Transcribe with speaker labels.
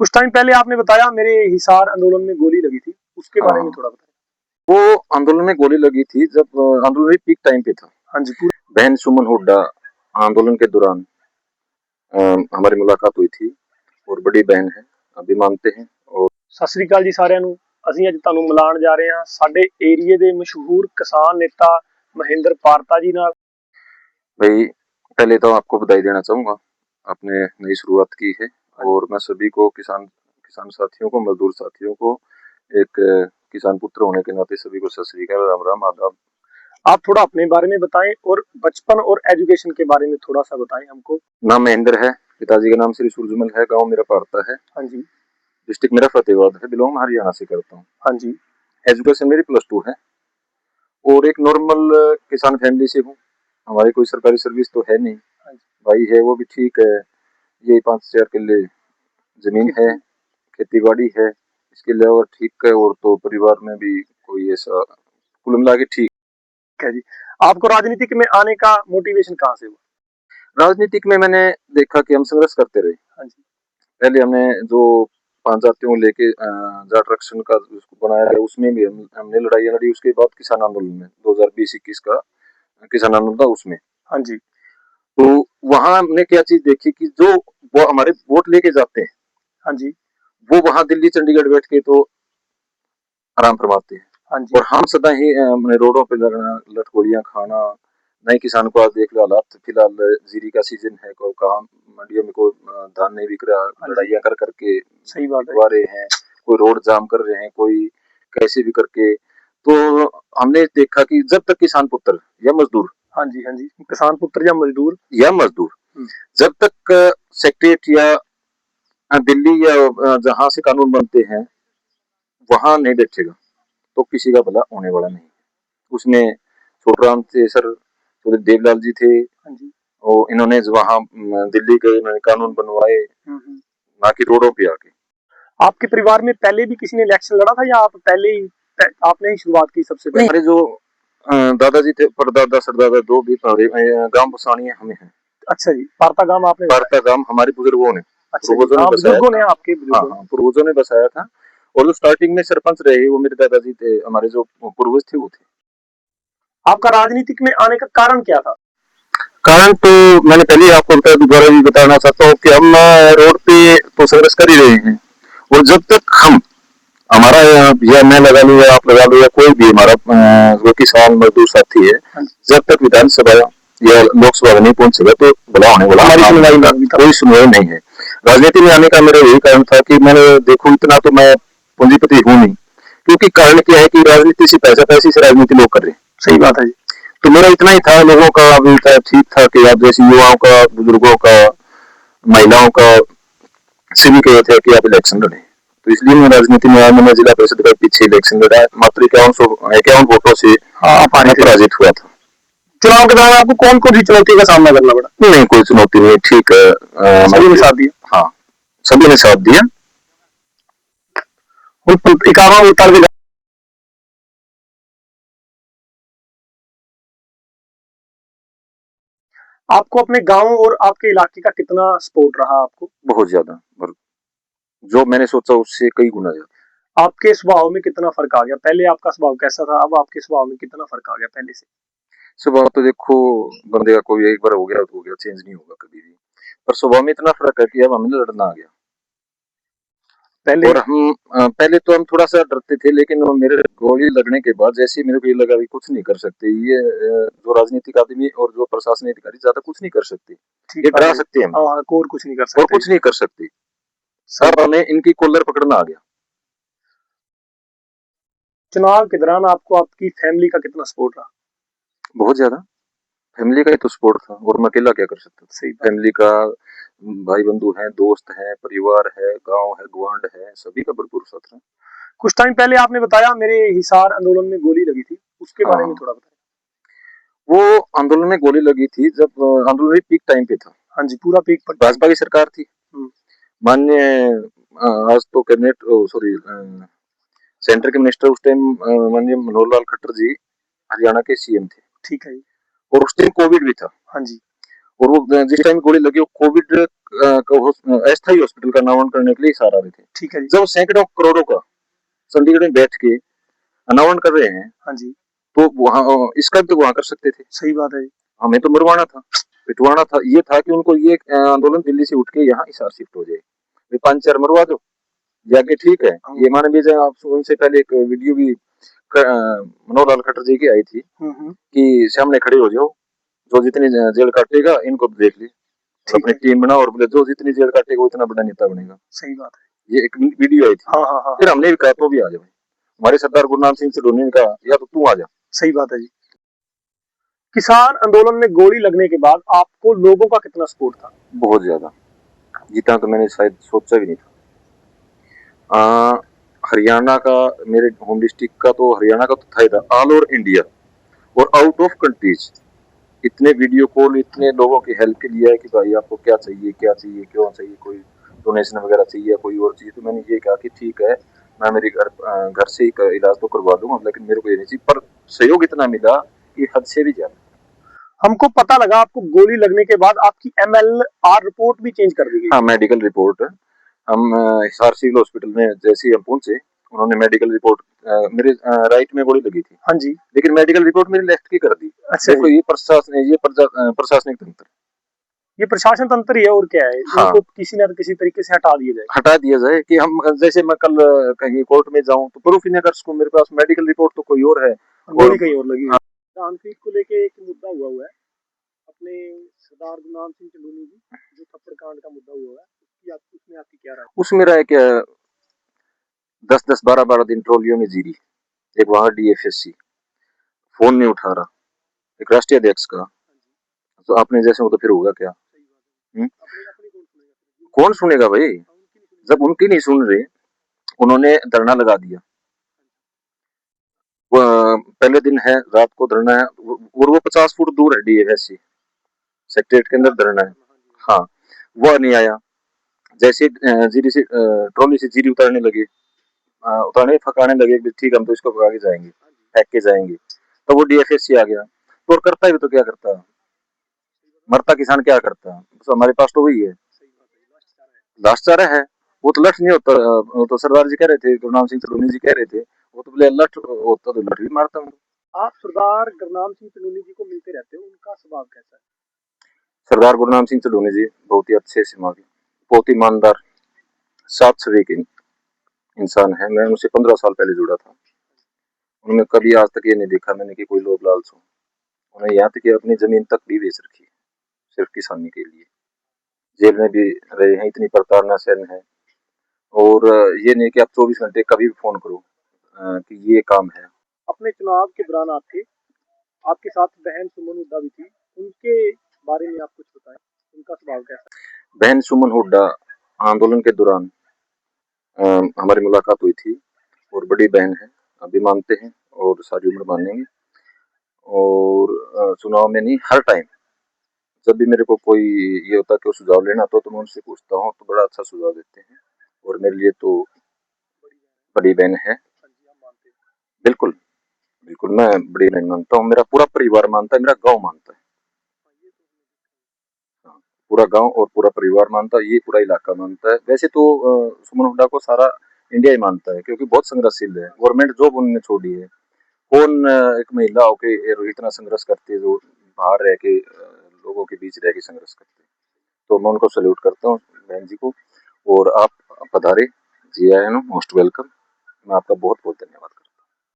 Speaker 1: कुछ टाइम पहले आपने बताया मेरे हिसार आंदोलन में गोली लगी थी, उसके बारे में
Speaker 2: हाँ,
Speaker 1: थोड़ा बताएं।
Speaker 2: वो आंदोलन में गोली लगी थी जब आंदोलन पीक टाइम पे था।
Speaker 1: हाँ जी, पूरा।
Speaker 2: बहन सुमन हुड्डा आंदोलन के दौरान हमारी मुलाकात हुई थी और बड़ी बहन है, अभी मानते हैं। और
Speaker 1: सत श्री अकाल जी साਰਿਆਂ ਨੂੰ। ਅਸੀਂ ਅੱਜ ਤੁਹਾਨੂੰ ਮਿਲਾਉਣ ਜਾ ਰਹੇ ਹਾਂ ਸਾਡੇ ਏਰੀਏ ਦੇ ਮਸ਼ਹੂਰ ਕਿਸਾਨ नेता महेंद्र पारता जी नाल।
Speaker 2: भाई पहले तो आपको बधाई देना चाहूंगा, आपने नई शुरुआत की है। और मैं सभी को किसान किसान साथियों को, मजदूर साथियों को, एक किसान पुत्र होने के नाते सभी को सत श्री अकाल, राम राम, आदाब।
Speaker 1: आप थोड़ा अपने बारे में बताएं और बचपन और एजुकेशन के बारे में थोड़ा सा बताएं हमको।
Speaker 2: नाम महेंद्र है, पिताजी का नाम श्री सूरजमल है, गांव मेरा पारता है,
Speaker 1: हाँ जी।
Speaker 2: डिस्ट्रिक्ट मेरा फतेहाबाद है, बिलोंग हरियाणा से करता हूँ।
Speaker 1: हाँ जी।
Speaker 2: एजुकेशन मेरी +2 है और एक नॉर्मल किसान फैमिली से हूँ। हमारी कोई सरकारी सर्विस तो है नहीं।
Speaker 1: हाँ जी।
Speaker 2: भाई है वो भी ठीक है, ये 5-4 किले जमीन है, खेती बाड़ी है, इसके अलावा ठीक है। और तो परिवार में भी कोई ऐसा कुल मिला के ठीक
Speaker 1: है जी। आपको राजनीतिक में आने का मोटिवेशन कहाँ से हुआ?
Speaker 2: राजनीतिक में मैंने देखा कि हम संघर्ष करते रहे।
Speaker 1: हाँ जी।
Speaker 2: पहले हमने जो 5 जातियों को लेके जाट रक्षण का उसको बनाया है, उसमें भी हमने लड़ाई लड़ी। उसके बाद किसान आंदोलन में 2020-21 का किसान आंदोलन था उसमें।
Speaker 1: हाँ जी।
Speaker 2: तो वहां हमने क्या चीज देखी कि जो वो हमारे वोट लेके जाते हैं,
Speaker 1: हाँ जी।
Speaker 2: वो वहां दिल्ली चंडीगढ़ बैठ के तो आराम फरमाते हैं।
Speaker 1: हाँ जी।
Speaker 2: और हम सदा ही रोडों पे लगना, लटकोड़ियां खाना। नए किसान को आज देख लो हालात, फिलहाल जीरी का सीजन है, कोई काम मंडियों में कोई धान नहीं बिक रहा,
Speaker 1: हाँ जी।
Speaker 2: लड़ाइयां कर करके
Speaker 1: सही बात है।
Speaker 2: बिकवा रहे हैं, कोई रोड जाम कर रहे हैं, कोई कैसे भी करके। तो हमने देखा कि जब तक किसान पुत्र या मजदूर,
Speaker 1: हाँ जी, हाँ जी, किसान पुत्र या मजदूर,
Speaker 2: जब तक सेक्रेटरीट या दिल्ली या जहां से कानून बनते हैं वहां नहीं बैठेगा तो किसी का भला होने वाला नहीं। उसमें छोटराम थे सर, तो देवलाल जी थे,
Speaker 1: हाँ जी।
Speaker 2: और इन्होंने वहां दिल्ली के इन्होंने कानून बनवाए, ना कि रोडों पे आके।
Speaker 1: आपके परिवार में पहले भी किसी ने इलेक्शन लड़ा था या आप पहले ही आपने ही शुरुआत की सबसे पहले?
Speaker 2: हमारे जो दादाजी थे, परदादा सरदादा, दो भी गांव बसानी हमें है।
Speaker 1: अच्छा जी, पारता गांव आपने
Speaker 2: पारता गांव हमारे बुजुर्गों ने,
Speaker 1: अच्छा जी,
Speaker 2: पूर्वजों ने
Speaker 1: हाँ,
Speaker 2: बसाया
Speaker 1: बुजुर्गों ने,
Speaker 2: था।
Speaker 1: आपके
Speaker 2: हाँ
Speaker 1: बुजुर्गों ने।
Speaker 2: हाँ, पूर्वजों ने बसाया था। और जो स्टार्टिंग में सरपंच रहे वो मेरे दादाजी थे, हमारे जो पूर्वज थे वो थे।
Speaker 1: आपका राजनीतिक में आने का कारण क्या था?
Speaker 2: कारण तो मैंने पहले ही आपको दोबारा भी बताना चाहता हूँ कि हम रोड पे तो संघर्ष कर ही रहे हैं। और जब तक हम हमारा या मैं लगा लूँ या आप लगा लो या कोई भी हमारा जो किसान मजदूर साथी है, जब तक विधानसभा या लोकसभा नहीं पहुंचेगा तो भला होने वाला हमारी सुनवाई नहीं, कोई सुनवाई नहीं है। राजनीति में आने का मेरा यही कारण था कि मैंने देखो इतना तो मैं पूंजीपति हूँ नहीं, क्योंकि कारण क्या है कि राजनीति से पैसे से राजनीति लोग कर रहे हैं।
Speaker 1: सही बात है जी।
Speaker 2: तो मेरा इतना ही था, लोगों का अभी था ठीक था कि आप जैसे युवाओं का, बुजुर्गों का, महिलाओं का सभी कहे थे कि आप इलेक्शन लड़े। तो इसलिए मैं राजनीति में आया। मैंने जिला परिषद का पीछे इलेक्शन लड़ा, मात्र 51 वोटों से पराजित हुआ था।
Speaker 1: चुनाव के दौरान आपको कौन कौन सी चुनौती का सामना करना पड़ा?
Speaker 2: नहीं, कोई चुनौती नहीं, ठीक है,
Speaker 1: सभी ने साथ दिया।
Speaker 2: हाँ, सभी ने साथ दिया।
Speaker 1: आपको अपने गांव और आपके इलाके का कितना सपोर्ट रहा आपको?
Speaker 2: बहुत ज्यादा, जो मैंने सोचा उससे कई गुना ज्यादा।
Speaker 1: आपके स्वभाव में कितना फर्क आ गया? पहले आपका स्वभाव कैसा था, अब आपके स्वभाव में कितना फर्क आ गया पहले से?
Speaker 2: स्वभाव तो देखो, बंदे का कोई एक बार हो गया तो हो गया, चेंज नहीं होगा कभी भी। पर स्वभाव में इतना फर्क है कि अब हमें लड़ना आ गया।
Speaker 1: पहले
Speaker 2: और हम पहले तो हम थोड़ा सा डरते थे, लेकिन मेरे गोली लगने के बाद जैसे ही मेरे को ये लगा भी कुछ नहीं कर सकते ये जो राजनीतिक आदमी और जो प्रशासनिक अधिकारी ज्यादा कुछ नहीं कर सकते, ये डरा सकते हैं,
Speaker 1: और कुछ नहीं कर सकते,
Speaker 2: और कुछ नहीं कर सकते। अब हमें इनकी कॉलर पकड़ना आ गया।
Speaker 1: चुनाव के दौरान आपको आपकी फैमिली का कितना सपोर्ट रहा?
Speaker 2: बहुत ज्यादा, फैमिली का ही तो सपोर्ट था, और मैं अकेला क्या कर सकता था।
Speaker 1: सही
Speaker 2: फैमिली का, भाई बंधु हैं, दोस्त हैं, परिवार है, गांव है, गुआंढ है, सभी का भरपूर साथ रहा।
Speaker 1: कुछ टाइम पहले आपने बताया मेरे हिसार आंदोलन में गोली लगी थी, उसके बारे में थोड़ा बताएं।
Speaker 2: वो आंदोलन में गोली लगी थी जब आंदोलन पीक टाइम पे था।
Speaker 1: हाँ जी, पूरा पीक पर
Speaker 2: भाजपा की सरकार थी। माननीय आज तो कैबिनेट, सॉरी, सेंटर के मिनिस्टर उस टाइम माननीय मनोहर लाल खट्टर जी हरियाणा के सीएम थे।
Speaker 1: ठीक है जी।
Speaker 2: और उस टाइम कोविड भी था।
Speaker 1: हाँ जी।
Speaker 2: और वो जिस टाइम गोली लगी वो कोविड अस्थायी हॉस्पिटल का नामकरण करने के लिए सहारा रहे थे।
Speaker 1: ठीक है जी।
Speaker 2: जब सैकड़ों करोड़ों का चंडीगढ़ में बैठ के अनावरण कर रहे हैं,
Speaker 1: हाँ जी,
Speaker 2: तो वहाँ इसका भी तो वहां कर सकते थे।
Speaker 1: सही बात है जी।
Speaker 2: हमें तो मरवाना था, पिटवाना था। ये था कि उनको ये आंदोलन दिल्ली से उठ के यहाँ हिसार शिफ्ट हो जाए, वे 5-4 मरवा दो जाके, ठीक है।
Speaker 1: हाँ।
Speaker 2: ये माने भी जाए। आप उनसे पहले एक वीडियो भी मनोहर लाल खट्टर जी की आई थी कि सामने खड़े हो जाओ, जो जितनी जेल काटेगा इनको देख ली, और
Speaker 1: ठीक
Speaker 2: अपनी
Speaker 1: है।
Speaker 2: टीम बनाओ, और बोले जो जितनी जेल काटेगा वो इतना बड़ा नेता बनेगा।
Speaker 1: सही बात है।
Speaker 2: ये एक वीडियो आई थी।
Speaker 1: हाँ हाँ हाँ
Speaker 2: फिर
Speaker 1: हाँ,
Speaker 2: हमने भी कहा तो भी आ जाओ। हमारे सरदार गुरनाम सिंह सिद्धूनी ने कहा या तो तू आ जा।
Speaker 1: सही बात है जी। किसान आंदोलन में गोली लगने के बाद आपको लोगों का कितना सपोर्ट था?
Speaker 2: बहुत ज्यादा, जितना तो मैंने शायद सोचा भी नहीं था। हरियाणा का, मेरे होम डिस्ट्रिक्ट का तो हरियाणा का तो था ही था, ऑल ओवर इंडिया और आउट ऑफ कंट्रीज इतने वीडियो कॉल, इतने लोगों की हेल्प के लिए है कि भाई आपको क्या चाहिए, क्या चाहिए, क्यों चाहिए, कोई डोनेशन वगैरह चाहिए, कोई और चाहिए। तो मैंने ये कहा कि ठीक है, मैं मेरे घर से ही इलाज तो करवा दूंगा, लेकिन मेरे को ये नहीं चाहिए। पर सहयोग इतना मिला कि हद से भी ज्यादा।
Speaker 1: हमको पता लगा आपको गोली लगने के बाद आपकी MLR रिपोर्ट भी चेंज कर दी गई।
Speaker 2: हाँ, मेडिकल रिपोर्ट हम हिसार सिविल हॉस्पिटल में जैसे ही हम पहुंचे, उन्होंने मेडिकल रिपोर्ट मेरे राइट में गोली लगी थी,
Speaker 1: हाँ जी।
Speaker 2: लेकिन मेडिकल रिपोर्ट मेरी लेफ्ट की कर दी।
Speaker 1: अच्छा
Speaker 2: देखो
Speaker 1: जी।
Speaker 2: ये प्रशासनिक तंत्र।
Speaker 1: ये प्रशासन तंत्र ही है और क्या है?
Speaker 2: हाँ,
Speaker 1: इनको किसी न किसी तरीके से हटा दिया जाए।
Speaker 2: हटा दिया जाए कि हम जैसे मैं कल कहीं कोर्ट में जाऊं तो प्रूफ ही नहीं कर सकूं, मेरे पास मेडिकल रिपोर्ट तो कोई और है।
Speaker 1: गोली
Speaker 2: और
Speaker 1: कहीं और लगी हुई है। आंतरिक को लेके एक मुद्दा हुआ है अपने सरदार गुरनाम सिंह चंदूनी जी, जो थप्पड़ कांड का मुद्दा हुआ है, उसमें आपकी क्या राय?
Speaker 2: उसमें रहा कि 10-10, 12-12 दिन ट्रॉलियों में जीरी, एक वहां DFSC फोन नहीं उठा रहा, एक राष्ट्रीय अध्यक्ष का, तो आपने जैसे हो तो फिर होगा क्या? हुँ? कौन सुनेगा भाई? जब उनकी नहीं सुन रहे, उन्होंने धरना लगा दिया। पहले दिन है, रात को धरना है, और वो 50 फुट दूर है DFSC, सेक्रेटरीट के अंदर धरना है। हाँ, वो नहीं आया। जैसे जीरी से ट्रॉली से जीरी उतारने लगे, उतारने फकाने लगे, ठीक हम तो इसको आगे जाएंगे, फेंक के जाएंगे, तो वो DFSC आ गया। तो और करता भी तो क्या करता, मरता किसान क्या करता, तो हमारे पास तो वही है, लास्ट चारा है। वो तो लठ नहीं होता, वो तो सरदार जी कह रहे थे, गुरनाम सिंह सलूनी जी कह रहे थे, वो तो बोले लठ होता तो लठ भी मारता हूँ।
Speaker 1: आप सरदार गुरनाम सिंह चंदूनी जी को मिलते रहते हो, उनका स्वभाव कैसा है?
Speaker 2: सरदार गुरनाम सिंह सलूनी जी बहुत ही अच्छे समाज, बहुत ही ईमानदार, सात सवे के इंसान है। मैं उनसे 15 साल पहले जुड़ा था। उन्होंने कभी आज तक ये नहीं देखा मैंने कि कोई लोभ लालच हो। उन्हें यहाँ तक कि अपनी जमीन तक भी बेच रखी है सिर्फ किसानी के लिए। जेल में भी रहे हैं, इतनी प्रताड़ना सहन है। और ये नहीं कि आप 24 घंटे कभी भी फोन करो कि ये काम है।
Speaker 1: अपने चुनाव के दौरान आपके साथ बहन सुमन हुड्डा भी थी, उनके बारे में आप कुछ बताएं, उनका स्वभाव कैसा है?
Speaker 2: बहन सुमन हुड्डा आंदोलन के दौरान हमारी मुलाकात हुई थी, और बड़ी बहन है, अभी मानते हैं और सारी उम्र मानेंगे। और चुनाव में नहीं, हर टाइम जब भी मेरे को कोई ये होता है कि सुझाव लेना तो मैं उनसे पूछता हूँ, तो बड़ा अच्छा सुझाव देते हैं। और मेरे लिए तो बड़ी बहन है। बिल्कुल, बिल्कुल मैं बड़ी बहन मानता हूँ, मेरा पूरा परिवार मानता है, मेरा गांव मानता है। हाँ, पूरा गांव और पूरा परिवार मानता है, ये पूरा इलाका मानता है। वैसे तो सुमन हुड्डा को सारा इंडिया ही मानता है, क्योंकि बहुत संघर्षशील है। गवर्नमेंट जॉब उन्होंने छोड़ी है। कौन एक महिला होके इतना संघर्ष करती है, जो बाहर रह के लोगों के बीच रह के संघर्ष करते हैं। तो मैं उनको सैल्यूट करता हूँ, बहन जी को। और आप पधारे, जी आए नो, मोस्ट वेलकम। मैं आपका बहुत बहुत धन्यवाद करता हूँ।